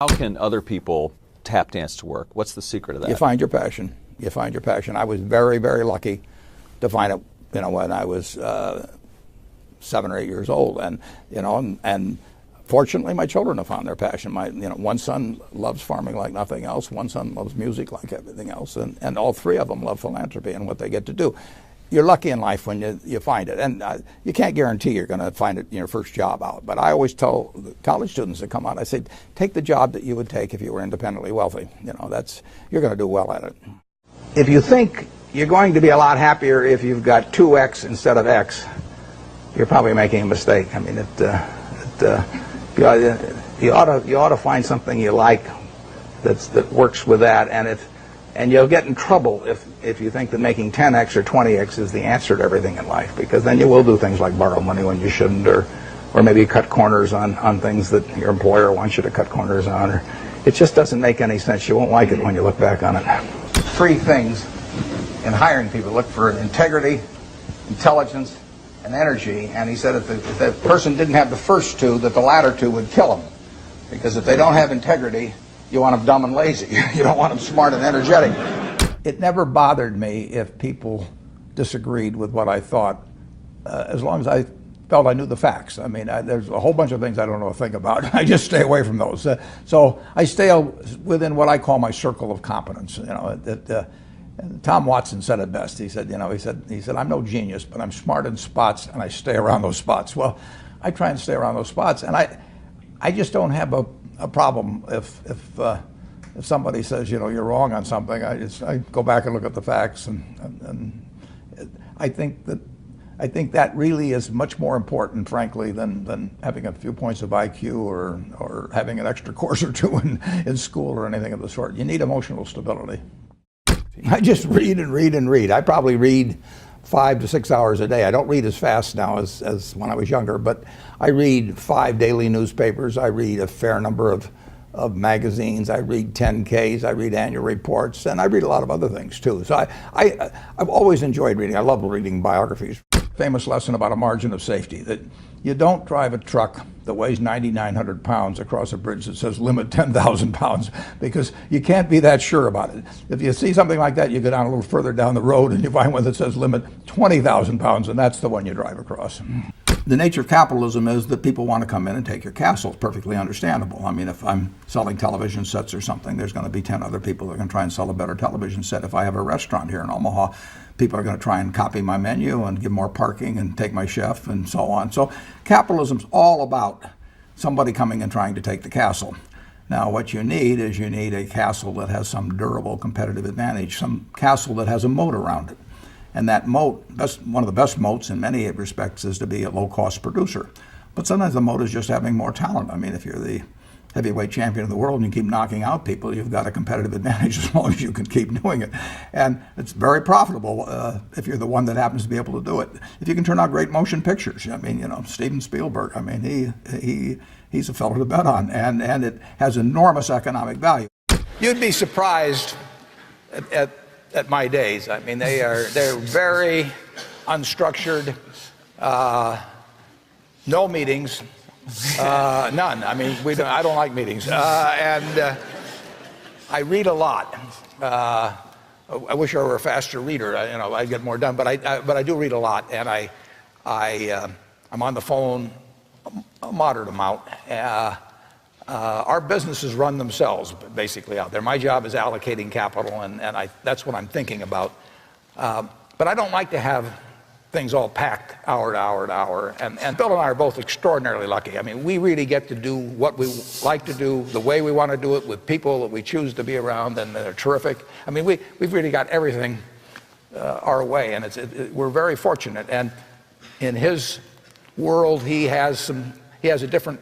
How can other people tap dance to work? What's the secret of that? You find your passion. You find your passion. I was very, very lucky to find it, when I was 7 or 8 years old, and fortunately, my children have found their passion. One son loves farming like nothing else. One son loves music like everything else, and all three of them love philanthropy and what they get to do. You're lucky in life when you find it, and you can't guarantee you're going to find it in your first job out. But I always tell the college students that come out, I say, take the job that you would take if you were independently wealthy. You're going to do well at it. If you think you're going to be a lot happier if you've got 2x instead of x, you're probably making a mistake. I mean, you ought to find something you like that works with that, and you'll get in trouble if you think that making 10x or 20x is the answer to everything in life, because then you will do things like borrow money when you shouldn't, or maybe cut corners on things that your employer wants you to cut corners on. Or it just doesn't make any sense. You won't like it when you look back on it. 3 things in hiring people: look for integrity, intelligence, and energy. And he said if the person didn't have the first 2, that the latter 2 would kill them, because if they don't have integrity, you want them dumb and lazy. You don't want them smart and energetic. It never bothered me if people disagreed with what I thought, as long as I felt I knew the facts. I mean, there's a whole bunch of things I don't know a thing about. I just stay away from those. So I stay within what I call my circle of competence. Tom Watson said it best. He said, I'm no genius, but I'm smart in spots, and I stay around those spots. Well, I try and stay around those spots, and I just don't have a problem if somebody says, you're wrong on something. I go back and look at the facts, and I think that really is much more important, frankly, than having a few points of IQ or having an extra course or 2 in school or anything of the sort. You need emotional stability. I just read and read and read. I probably read 5 to 6 hours a day. I don't read as fast now as when I was younger, but I read 5 daily newspapers. I read a fair number of magazines. I read 10Ks. I read annual reports, and I read a lot of other things too. So I've always enjoyed reading. I love reading biographies. Famous lesson about a margin of safety, that you don't drive a truck that weighs 9,900 pounds across a bridge that says limit 10,000 pounds, because you can't be that sure about it. If you see something like that, you go down a little further down the road and you find one that says limit 20,000 pounds, and that's the one you drive across. The nature of capitalism is that people want to come in and take your castle. It's perfectly understandable. I mean, if I'm selling television sets or something, there's going to be 10 other people that are going to try and sell a better television set. If I have a restaurant here in Omaha, people are going to try and copy my menu and give more parking and take my chef and so on. So capitalism's all about somebody coming and trying to take the castle. Now, what you need is a castle that has some durable competitive advantage, some castle that has a moat around it. And that moat, one of the best moats in many respects, is to be a low-cost producer. But sometimes the moat is just having more talent. I mean, if you're the heavyweight champion of the world and you keep knocking out people, you've got a competitive advantage as long as you can keep doing it. And it's very profitable if you're the one that happens to be able to do it. If you can turn out great motion pictures, I mean, Steven Spielberg, I mean, he's a fellow to bet on, and it has enormous economic value. You'd be surprised at my days. I mean, they're very unstructured, no meetings. None. I mean, I don't like meetings, and I read a lot. I wish I were a faster reader. I'd get more done. But I do read a lot, and I'm on the phone a moderate amount. Our businesses run themselves basically out there. My job is allocating capital, and that's what I'm thinking about. But I don't like to have things all packed hour to hour to hour. And Bill and I are both extraordinarily lucky. I mean, we really get to do what we like to do, the way we want to do it, with people that we choose to be around, and they're terrific. I mean, we've really got everything our way, and we're very fortunate. And in his world, he has a different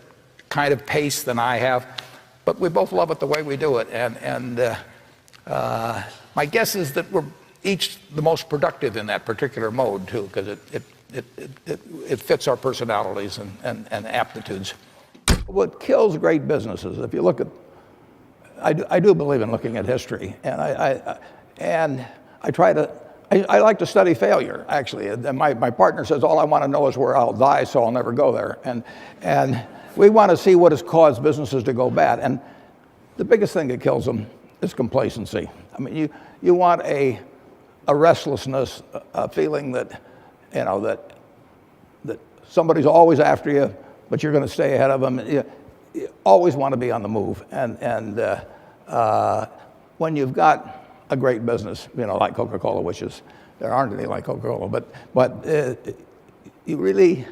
kind of pace than I have, but we both love it the way we do it. And my guess is that we're each the most productive in that particular mode too, because it fits our personalities and aptitudes. What kills great businesses, if you look at, I do believe in looking at history, and I like to study failure, actually. And my partner says all I want to know is where I'll die, so I'll never go there. And we want to see what has caused businesses to go bad. And the biggest thing that kills them is complacency. I mean, you want a restlessness, a feeling that, you know, that somebody's always after you, but you're going to stay ahead of them. You always want to be on the move. And when you've got a great business, you know, like Coca-Cola, which is, there aren't any like Coca-Cola, but you really,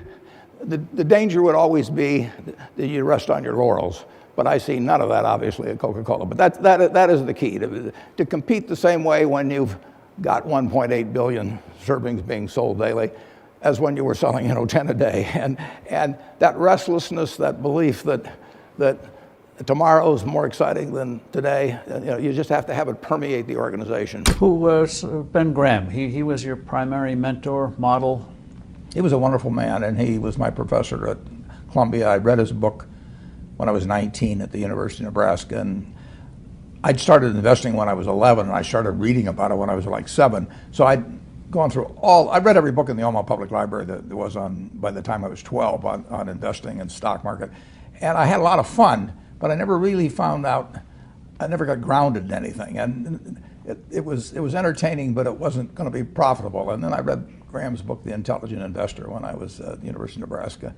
the danger would always be that you rest on your laurels. But I see none of that, obviously, at Coca-Cola. But that is the key, to compete the same way when you've got 1.8 billion servings being sold daily as when you were selling, you know, 10 a day. And that restlessness, that belief that tomorrow is more exciting than today, you know, you just have to have it permeate the organization. Who was Ben Graham? He was your primary mentor, model? He was a wonderful man, and he was my professor at Columbia. I read his book when I was 19 at the University of Nebraska, and I'd started investing when I was 11, and I started reading about it when I was like 7. So I'd gone through I read every book in the Omaha Public Library that there was on, by the time I was 12, on investing and stock market. And I had a lot of fun, but I never really found out, I never got grounded in anything. And it was entertaining, but it wasn't going to be profitable. And then I read Graham's book, The Intelligent Investor, when I was at the University of Nebraska.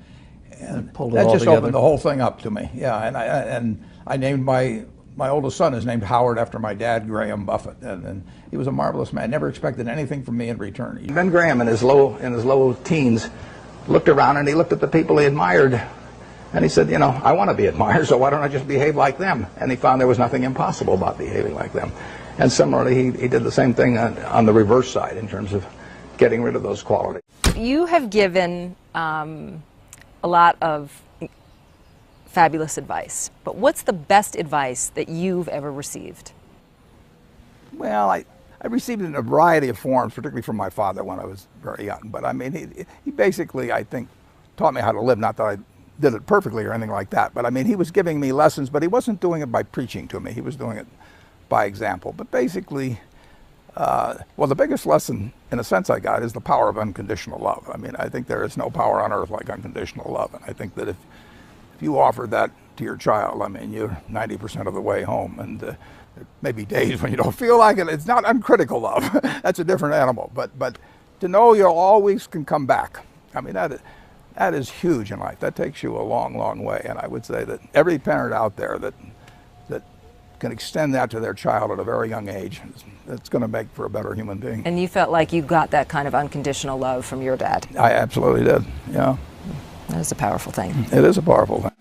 And that just opened the whole thing up to me. Yeah, and I named my oldest son is named Howard after my dad, Graham Buffett, and he was a marvelous man. Never expected anything from me in return. Ben Graham, in his low teens, looked around and he looked at the people he admired, and he said, you know, I want to be admired, so why don't I just behave like them? And he found there was nothing impossible about behaving like them. And similarly, he did the same thing on the reverse side in terms of getting rid of those qualities. You have given a lot of fabulous advice, but what's the best advice that you've ever received? Well, I received it in a variety of forms, particularly from my father when I was very young. But I mean, he basically, I think, taught me how to live. Not that I did it perfectly or anything like that, but I mean, he was giving me lessons, but he wasn't doing it by preaching to me. He was doing it by example. But basically, well, the biggest lesson, in a sense, I got is the power of unconditional love. I mean, I think there is no power on earth like unconditional love. And I think that if you offer that to your child, I mean, you're 90% of the way home. And there may be days when you don't feel like it. It's not uncritical love. That's a different animal. But to know you always can come back, I mean, that is huge in life. That takes you a long, long way. And I would say that every parent out there that can extend that to their child at a very young age, it's going to make for a better human being. And you felt like you got that kind of unconditional love from your dad? I absolutely did, yeah. That is a powerful thing. It is a powerful thing.